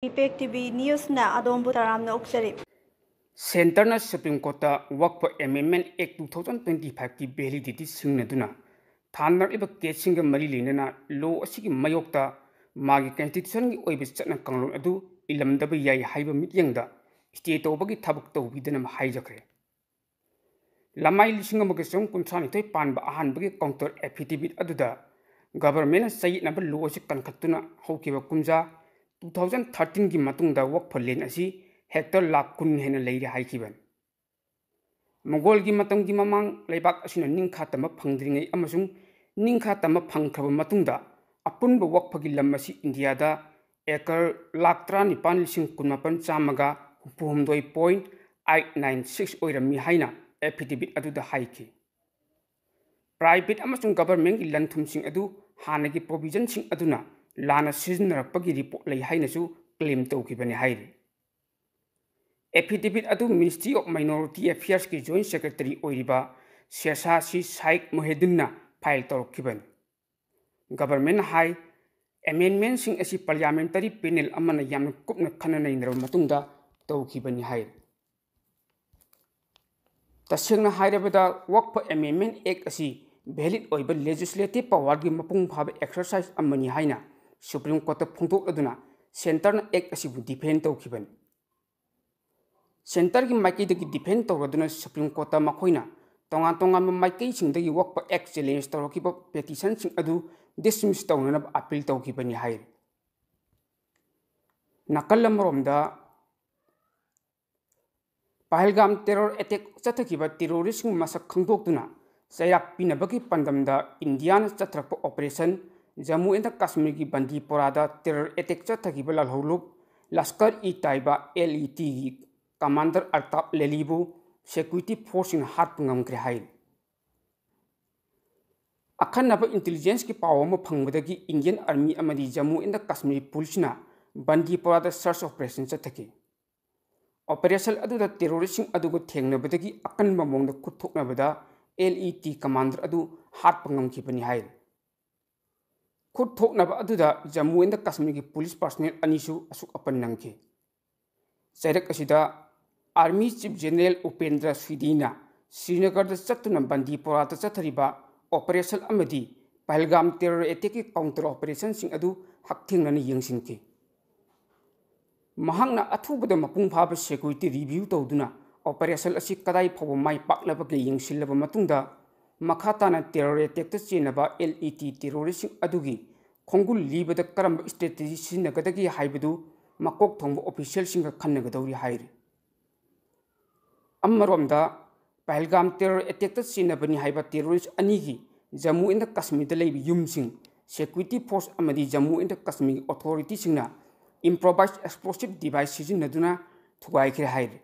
ꯏꯄꯦꯛ TV ꯅ꯭ꯌꯨꯁꯅ ꯑꯗꯣꯝꯕꯨ ꯇꯔꯥꯝꯅ ꯑꯣꯛꯆꯔꯤ꯫ Centre supreme court वक्फ amendment act 2025 की वैलिडिटी सिंगनदुना थानरलिब केसिंग मरी लेनना लॉ असिगी मयोक्ता मागी कॉन्स्टिट्यूशन की ओइब चटना कानून अदु इलमदब याई हाइब मित्यंगदा स्टेट ओबगी थबक तौबिदना हाइजखरे लमाई लिसिंग अमगे सम कुंथ्रानिथोय Panba अहानबगी counter affidavit अदुदा government सयिनब law असि कनखत्तुना हौकिबा कुंजा 2013 की मतुंगदा वक्फ लेन असि हेक्टर लाख कुन हेन लेरे हाइखिबन मोगोल की मतम की ममांग लेबाक असिना निंखा तम फंगद्रिङै अमसुंग निंखा तम फंगख्रब मतुंगदा अपुनब वक्फ की लम असि इंडिया दा एकर लाख 19,919.896 ओइरमी हाइना एफिडेविट अदुदा हाइखि प्राइवेट अमसुंग गवर्नमेंट की लनथुमसिंग अदु हानगी प्रोविजनसिंग अदुना लाना सिजनरपगी रिपोर्ट लई हाइनसु क्लेम तौखिबने हाइरि एफिडेविट अदु मिनिस्ट्री ऑफ माइनॉरिटी अफेयर्स की जॉइंट सेक्रेटरी ओइरिबा शेरशाह शाइक मुहिद्दीनना फाइल तौरखिबन गवर्नमेंट हाई एमेंडमेंट सिंग असि पार्लियामेंटरी पैनल अमना यामन कुपना खननैनरब मतुंगदा तौखिबनि हाइ तसेंगना हाइरबदा वक्फ एमेंडमेंट एक्ट असि वैलिड ओइबा लेजिस्लेटिव पावर की मपुंग फाबा एक्सरसाइज अमनि हाइना सुप्रीम कोर्ट फोंदोकलदुना सेंटरना एक्ट असिबु डिफेंड तौखिबन सेंटर की माइकई डिफेंड तौरदुना सुप्रीम कोर्ट मखोइना तोंगा तोंगा माइकईसिंदगी वक्फ एक्ट चैलेंज तौरखिबा पेटिशनसिंग अदु डिसमिस तौननब अपील तौखिबनि हाइ नकल अमरोमदा पहलगाम टेरर अटैक चथखिबा टेररिस्ट मसक खंगदोक्तुना चयाक पिनबगी पंदमदा इंडिया चथरप ऑपरेशन जम्मू एंड कश्मीर की बंदीपोरादा टेरर अटैक चथखिबा लालहौलुक लश्कर ई ताइबा LET की कमांडर अल्ताफ लेलीबू सिक्योरिटी फोर्स इन हाथ ngमख्रे हाइ अखनब इंटेलिजेंस की पाव अम फंगबदगी इंडियन आर्मी अमदी जम्मू एंड कश्मीर पुलिसना बंदीपोरादा सर्च ऑपरेशन चथखि ऑपरेशन अदुदा टेररिस्ट अदुगु थेंगनबदगी अकनब मोंग खुथोकनबदा LET कमांडर अदु हाथ ngमखिबनि हाइ खुथोकनब अदुदा जम्मू एंड कश्मीर की पुलिस पर्सनल अनिसु असुक अपन नंगखि चैरक असिदा आर्मी चीफ जनरल उपेंद्र स्वीदीना श्रीनगर चतुना बंदीपोरा चथरिबा ऑपरेशन अमदी पहलगाम टेरर अटैक की काउंटर ऑपरेशन सिंग अदु हकथेंगननि यंगसिनखि महांगना अथुबद मपुंग फाब सिक्योरिटी रिव्यू तौदुना ऑपरेशन असि कदाई फाव माइ पाकलबगे यंगसिलब मतुंगदा मखाताना टेरर अटैक चेनबा LET टेररिस्ट अदुगी खोंगुल लीबद करम स्ट्रेटेजी सिनगदगी हाइबदु मकोक थोंग ऑफिशियल सिंग खन्नगदौरी हाइरि अमरोमदा पहलगाम टेरर अटैक चेनबनि हाइबा टेररिस्ट अनिगी जम्मू एंड कश्मीर लेबि युमसिंग सिक्योरिटी फोर्स अमदी जम्मू एंड कश्मीर अथॉरिटी सिंगना इम्प्रोवाइज एक्सप्लोसिव डिवाइस सिजिनदुना थुगाइखरे हाइरि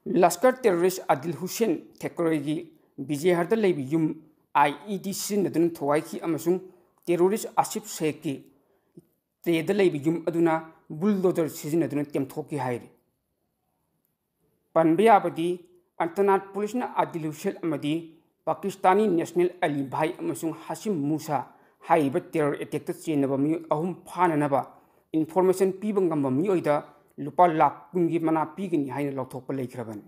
लश्कर टेररिस्ट आदिल हुसैन थेकरोगी बिजेहरद लेबि युम IED सिजिनदुना थुगाइखि अमसुंग टेररिस्ट आसिफ शेख की ट्रेद लेबि युम अदुना बुलडोजर सिजिनदुना तेमथोकी हाइरि पनबयाबदी अंतनाद पुलिस आदिल हुसैन अमदी पाकिस्तानी नेशनल अली भाई अमसुंग हासिम मूसा हाइब टेरर अटैक चेनब मी अहुम फाननब इन्फॉर्मेशन पीब ngamba मी ओइदा लुपा लाख कुंगी मना पीगनी हाइन लौथोप लेखरबन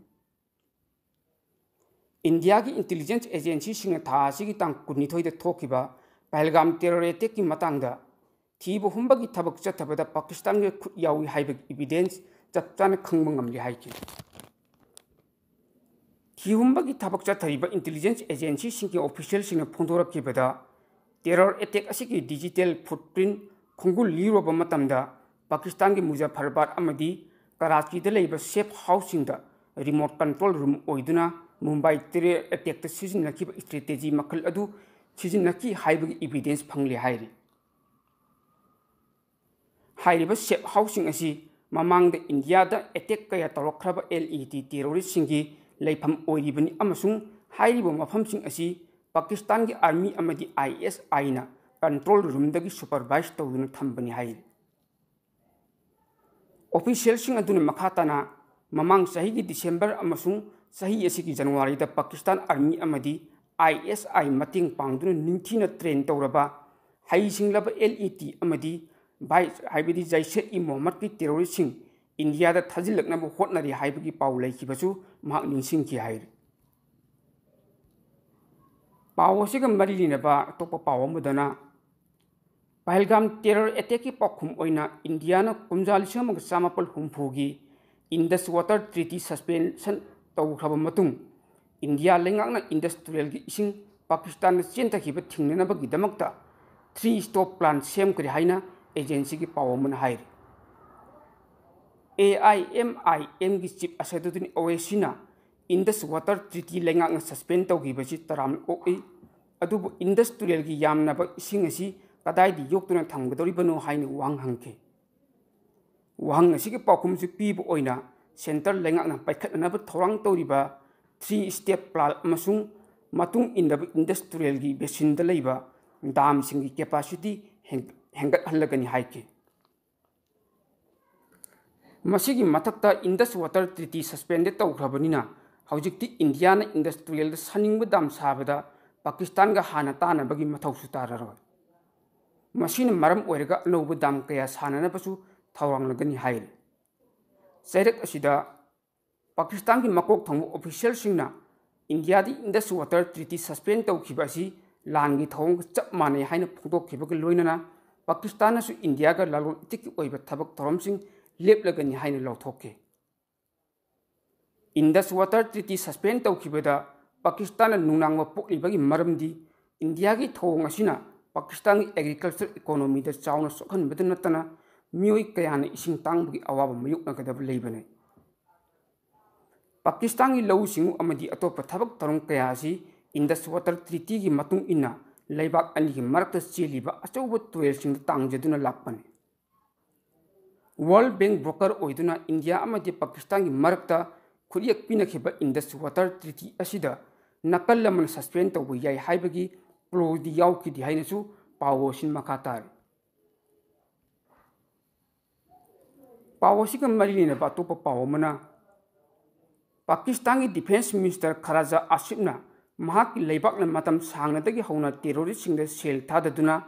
इंडिया की इंटेलिजेंस एजेंसी सिंग था सिगी तांग कुनिथोइद थोखिबा पहलगाम टेरर अटैक की मतंगदा थीब हुंबगी थबक चथबदा पाकिस्तान के खुद यावी हाइब एविडेंस चपचान खंग ngमली हाइकि थीहुंबगी थबक चथरिबा इंटेलिजेंस एजेंसी सिंग के ऑफिशियल सिंग फोंदोरखिबदा टेरर अटैक असिगी डिजिटल फुटप्रिंट खोंगुल लीरोब मतमदा पाकिस्तान की मुजफ्फरबाद अमदी कराची द लेबा सेफ हाउसिंग दा रिमोट कंट्रोल रूम ओइदुना मुंबई टेरर अटैक सिजिनखिबा स्ट्रेटेजी मखल अदु सिजिनखि हाइबगी एविडेंस फंगले हाइरि हाइरिबा सेफ हाउसिंग असी ममांग द इंडिया दा अटैक कया तौरखरबा LET टेररिस्ट सिंगी लेफम ओइरिबनि अमसुंग हाइरिबा मफमसिंग असी पाकिस्तान की आर्मी अमदी ISI ना कंट्रोल रूम दगी सुपरवाइज तौदुना थंबनि हाइरि ऑफिशियल सिंग अदुना मखाताना ममांग सही की दिसंबर अमसुंग सही असिगी जनवरी दा पाकिस्तान आर्मी अमदी ISI मतिंग पांगदुना निंथीना ट्रेन तौरबा हाई सिंगलब LET अमदी भाई हाइबदी जैसे इ मोहम्मद की टेरोरिस्ट इंडिया दा थाजिलकनब होटनरी हाइबगी पाउ लैखिबसु महाक निंसिंखि हाइर पाउ असिग मरी लिनबा अतोप पाउ अमदना पहलगाम टेरर अटैक की पाखुम ओइना इंडिया न कुमजाल समग सामापल हुमफुगी इंडस वाटर ट्रीटी सस्पेंशन तौखरब मतुंग इंडिया लेंगाकना इंडस्ट्रियल की इसिंग पाकिस्तान चेंतखिब थिंगनबगीदमक्ता 3 स्टॉप प्लान सेमकरि हाइना एजेंसी की पाउ अमन हाइर AIMIM की चीफ असदुद्दीन ओवैसीना इंडस वाटर ट्रीटी लेंगाकना सस्पेंड तौखिबसि तराम ओइ अदुबु इंडस्ट्रियल की यामनब इसिंग असी कदाइदि योक्तुना थमगदौरिबनो हाइना वांग हंखे वांग असिगे पाखुमसु पीब ओइना सेंटर लेंगाकना पाइखतनब थौरांग तौरिबा 3 स्टेप प्लान अमसुंग मातुंग इंदब इंडस्ट्रियल की बेसिन द लैबा दाम सिंगी कैपेसिटी हेंगत हल्लगनी हाइके मसिगी मथक्ता इंडस वाटर ट्रीटी सस्पेंड तौखरबनिना हौजिक्ति इंडिया न इंडस्ट्रियल सनिंग दाम साबदा पाकिस्तान गा हाना तानबगी मथौसु ताररोय मसीन मरम ओइरगा अनौब दाम कया साननबसु थौरांगलगनी हाइर चैरक असिदा पाकिस्तान की मकोक थंग ऑफिशियल सिंगना इंडिया दी इंडस वाटर ट्रीटी सस्पेंड तौखिबासी लांगी थौंग चप माने हाइना फोंदोखिबग लोइनना पाकिस्तान सु इंडिया का लालोल इतिकी ओइबा थबक थौरमसिंग लेपलगनी हाइना लौथोके इंडस वाटर ट्रीटी सस्पेंड तौखिबदा पाकिस्तान नुनांग पोक्लिबगी मरमदी इंडिया की थौंग असिना पाकिस्तान की एग्रीकल्चर इकोनॉमी दा चावना सोखनबद नतना मियोई कयाना इसिंग तांगबगी अवाबा मयुकनगदब लेबने पाकिस्तान की लौ सिंगु अमदी अतोप थबक तरुंग कयासी इंडस वाटर ट्रीटी की मतुंग इन्ना लेबाक अनि की मरकत चेलिबा अचौब तुवेल सिंग तांगजदुना लापने वर्ल्ड बैंक ब्रोकर ओइदुना इंडिया अमदी पाकिस्तान की मरकता खुरियक पिनखिबा इंडस वाटर ट्रीटी असिदा नकल लमन सस्पेंड तौब याई हाइबगी क्लोज दी याउकी दी हाइनसु पावोसिन मखातार पावोसिक मरिलिना बातोप पावमना पाकिस्तान की डिफेंस मिनिस्टर खराजा आसिफना महाकी लेबाकना मतम सांगनदगी हौना टेरोरिस्ट सिंगदा सेल थाददुना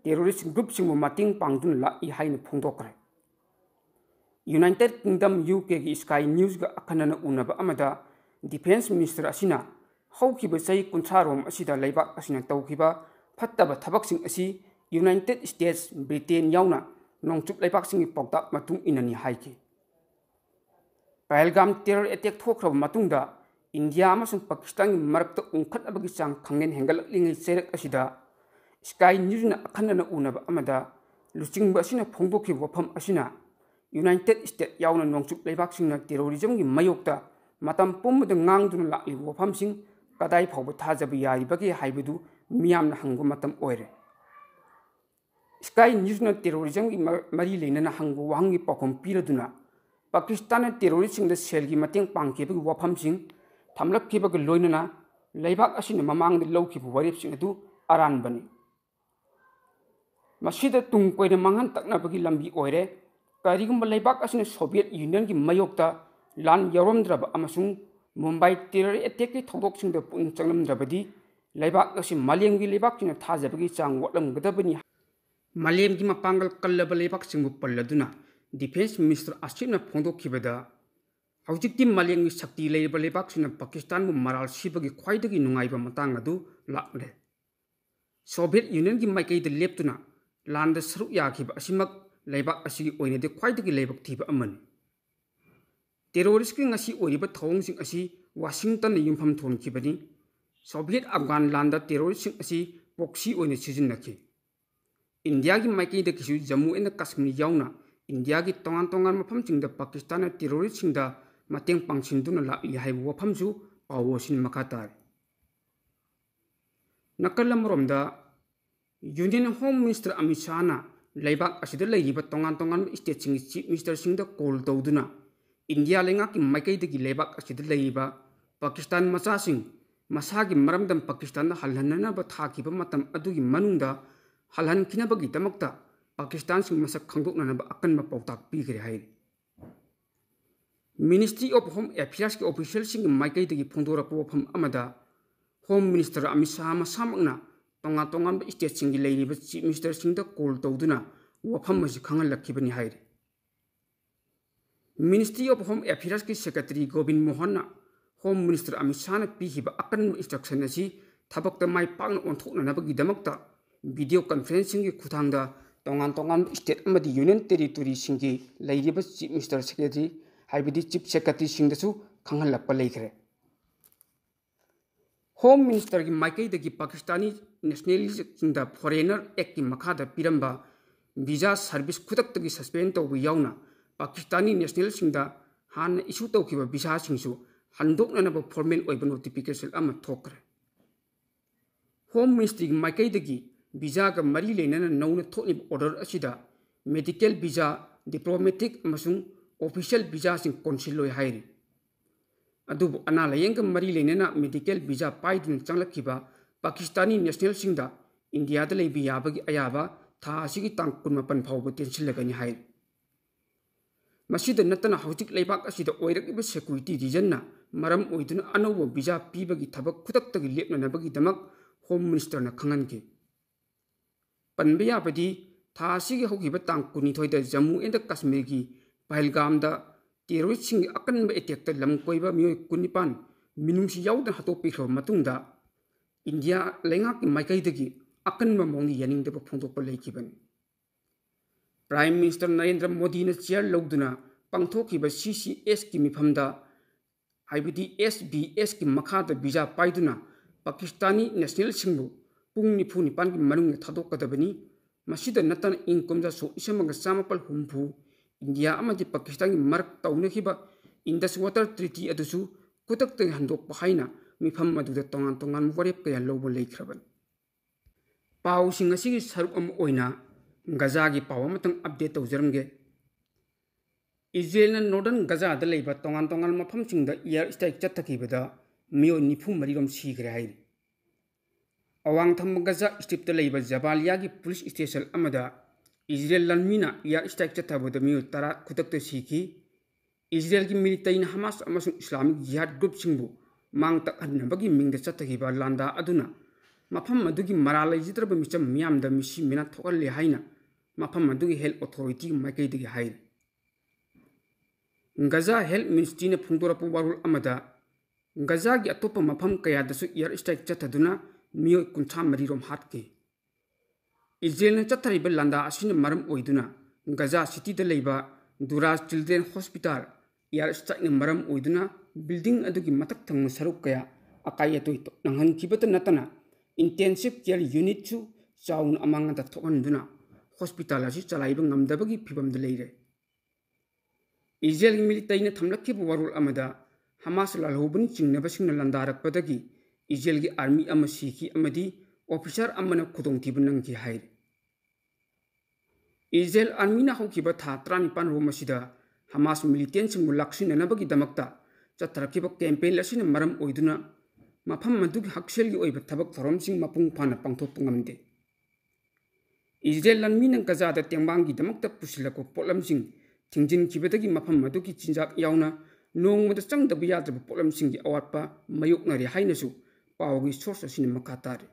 टेरोरिस्ट ग्रुप सिंगबु मतिंग पांगदुना लाइ हाइना फोंदोकरे यूनाइटेड किंगडम UK की स्काई न्यूज़ का अखनन उनब अमदा डिफेंस मिनिस्टर असिना हौखिब चही 50 रोम असिदा लेबाक असिना तौखिबा फत्तब थबकसिंग असी यूनाइटेड स्टेट्स ब्रिटेन याउना नोंचुप लेबाकसिंग की पौताक मतुंग इननी हाइके पहलगाम टेरर अटैक थोखरब मतुंगदा इंडिया अमसुंग पाकिस्तान की मरकत उंखतबगी चांग खंगेन हेंगलकलिंगै चैरक असिदा स्काई न्यूज़ना अखनन उनब अमदा लुचिंग असिना फोंदोखिब वफम असिना यूनाइटेड स्टेट याउना नोंचुप लेबाकसिंगना टेरोरिज्म की मयोक्ता मतम पुम्बद ngang लाली वफमसिंग कदाई फाउब थाजब यारिबगे हाइबदु मियामना हंगु मतम ओइरे स्काई न्यूज़ना टेरोरिज्म की मरी लेनना हंगु वांगी पाखुम पीरदुना पाकिस्तान टेरोरिस्ट सेल की मतेंग पांगखिबगी वफमसिंग थमलक्खिबग लोइनना लेबाक असिना ममांग लौखिब वरेपसिंग अदु अरानबनी मसिदा तुंग कोइना मांगन तकनबगी लंबी ओइरे करिगुंबा लेबाक असिना सोवियत यूनियन की मयोक्ता लान यौरमद्रब अमसुंग मुंबई टेरर अटैक की थौदोकसिंग द पुन चंगलमद्रबदी लेबाक असि मालेमगी लेबाकसिना थाजबगी चांग वटलमगदबनी मालेम की मपांगल कल्लब लेबाकसिंगबु पल्लदुना डिफेंस मिनिस्टर आसिफना फोंदोखिबदा हौजिक्ति मालेमगी शक्ति लेब लेबाकसिना पाकिस्तान बु मराल सिबगी ख्वाइदगी नुंगाइबा मतांग अदु लाक्ले सोवियत यूनियन की माइकैद लेप्तुना लांद सरुक याखिबा असिमक लेबाक असिगी ओइनदे ख्वाइदगी लेबक थिबा अमन टेरोरिस्ट की ngasi ओइरिबा थौंगसिंग असी वाशिंगटन युमफम थोनखिबनी सोवियत अफगान लांदा टेरोरिस्ट असी प्रॉक्सी ओइने सिजिन्नखि इंडिया की माइकैद किसु जम्मू एंड कश्मीर याउना इंडिया की तोंगान तोंगान मफमसिंग पाकिस्तान टेरोरिस्ट मतेंग पांगसिनदुना लाइ हाइबु वफमसु पावोसिन मखातार नकल अमरोमदा यूनियन होम मिनिस्टर अमित शाहना लेबाक असिदा लेरिबा तोंगान तोंगान स्टेट सिंग चीफ मिनिस्टर सिंगदा कॉल तौदुना इंडिया लेंगा की माइकैदगी लेबाक असिदा लेरिबा पाकिस्तान मचासिंग मसागी मरमदम पाकिस्तान हलहननबा थाखिबा मतम अदुगी मनुंगदा हलहनखिनबगीदमक्ता पाकिस्तान सिंग मसक खंगदोकननबा अकनबा पौताक पीगरे हाइरे मिनिस्ट्री ऑफ होम अफेयर्स के ऑफिशियल सिंग माइकैदगी फोंदोरप वफम अमदा होम मिनिस्टर अमित शाह मसामकना तोंगा तोंगान स्टेट सिंग लेरिबा चीफ मिनिस्टर सिंगदा कॉल तौदुना वफम असी खंगहल्लखिबनी हाइरे मिनिस्ट्री ऑफ होम अफेयर्स की secretary Govind Mohan home minister Amit Shah पीखिबा अकन इंस्ट्रक्शन असी थबक माई पाकना ओंथोकननबगीदमक्ता वीडियो कॉन्फ्रेंसिंग की खुथांगदा तोंगान तोंगान स्टेट अमदी यूनियन टेरिटोरी सिंगी लैरिबा चीफ मिनिस्टर सेक्रेटरी हाइबदी चीफ सेक्रेटरी सिंगदसु खंगहल्लकपा लैखरे होम मिनिस्टर की माइकईदगी पाकिस्तानी नेशनलिस्ट फॉरेनर एक्ट की मखादा पिरंबा वीजा सर्विस खुदक्तगी सस्पेंड तौब याउना पाकिस्तानी नेशनल हाँ इशू तौखिबा वीजा सिंगसु हंदोकननब फॉर्मल ओइबा नोटिफिकेशन अमा थोकरे होम मिनिस्ट्री की माइकईदगी वीजा का मरी लेनना नौना थोकनिब ऑर्डर असिदा मेडिकल वीजा डिप्लोमेटिक अमसुंग ऑफिशियल वीजा सिंग कौंसिल लोय हाइरी अदुबु अना लायेंग मरी लेनना मेडिकल वीजा पाइदुन चंगलखिबा पाकिस्तानी नेशनल सिंगदा इंडिया दा लेबि याबगी अयाबा था असिगी तांग 19 फाउबा टेंसिलगनी हाइरी मसीद नतना हौजिक लेबाक असिदा ओइरकिबा सिक्योरिटी रीजन मरम ओइदुना अनौबा वीजा पीबगी थबक खुदक्तगी लेपननबगी दमक होम मिनिस्टर न खंगनगे पनबे याबदी था असिगी हौगिबा तांग 19 जम्मू एंड कश्मीर की पहलगाम दा टेरोरिस्ट सिंग अकनबा अटैक ता lump कोइबा मियोय 19 मिनुंगसी याउदन हतोपिखो मतुंगदा India लेंगाक माइकईदगी अकनबा मोंगी यानिंगदबा फोंदोकपा लेखिबनी prime minister Narendra Modi ने चेयर लौदुना पांथोखिबा CCS की मिफमदा हाइबदी SBS की मखादा वीजा पाइदुना पाकिस्तानी नेशनल सिंगबु पुंग 94 की मनुंग थादोकदबनी मसीदा नतन इंकुमदा सो इसमंग चामपल हुंफु इंडिया अमदी पाकिस्तान की मर्क तौनखिबा इंडस वाटर ट्रीटी अदुसु कुतक्त हंदोकपा हाइना मिफम अदुदा तोंगान तोंगान वरेप कया लौब लेखरबन पाउसिंग असिगी सरुक अम ओइना गजा की पाव अपडेट तौजरमगे इजराइल नॉर्दर्न गजा तोंगान तोंगान मफम एयर स्ट्राइक चतखीबद मियोय 94 सीखरे हाइरी अवांग थम गजा स्ट्रिप जबालिया की पुलिस स्टेशन इजराइल लनमीना एयर स्ट्राइक चतबद मियोय 10 खुदक्त सीखी इजराइल की military Hamas Islamic jihad group सिंबु मांग तकहनबगी मिंग चतखीब लांदा अदुना मफम अदुगी मरा लेजिद्रब मिचम मियामद मिसी मिना थोकले हाइना मफम अदुगी हेल्थ अथॉरिटी माइकईदगी हाइर गजा हेल्थ मिनिस्ट्री ने फोंदोरप वारुल अमदा गजा की अतोप मफम कयादसु एयर स्ट्राइक चतदुना मियोय 53 रोम हाटके इजराइल ने चतरिब लांदा असिन मरम ओइदुना गजा सिटी द लेबा दुराज चिल्ड्रेन हॉस्पिटल एयर स्ट्राइक ने मरम ओइदुना बिल्डिंग अदुगी मथक थंग सरुक कया अकायतोय नंगनखिबत नतना इंटेंसिव केयर यूनिट सु चाउन अमांगदा थोकनदुना हॉस्पिटल असी चलाइब ngamdabagi फिबम द लेरे इजराइल मिलिटरी ने थमलखिब वारुल अमदा हमास लालहोबन चिंगनबसिंग लंदारकपदगी इजराइल की आर्मी अम सीखी अमदी ऑफिसर अमन खुदोंथिब नंगि हाइर इजराइल आर्मी ना होखिब था 35 रोम असिदा हमास मिलिटेंट सिंग लाक्सिननबगी दमक्ता चतरखिब कैंपेन असिन मरम ओइदुना मफम मदुगी हक्सेलगी ओइब थबक थरमसिंग मपुंग फाना पांथोकप ngamde इजराइल लनमीन गजादा तेंबांगी दमक्ता पुसिलको पोलमसिंग थिंजिनखिबदगी मफम मदुगी चिंजाक याउना नोंगमदा चंगदब याद्रब पोलमसिंगी अवाटपा मयोकनरि हाइनसु पावगी सोर्स असिन मखातारे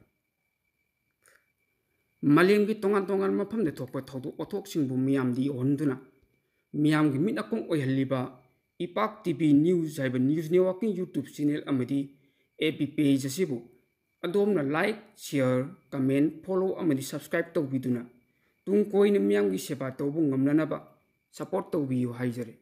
मलेमगी तोंगान तोंगान मफमदे थोकपा थौदो ओथोकसिंगबु मियामदी ओहनदुना मियामगी मिनाकों ओयहल्लिबा इपाक टीवी न्यूज हाइबा न्यूज नेटवर्किंग यूट्यूब चैनल अमदी FB पेज असिबु अदोमना लाइक शेयर कमेंट फॉलो अमदी सब्सक्राइब तौबिदुना तुम कोइन मियामगी सेवा तौबु ngamnanaba सपोर्ट तौबियु हाइजरे।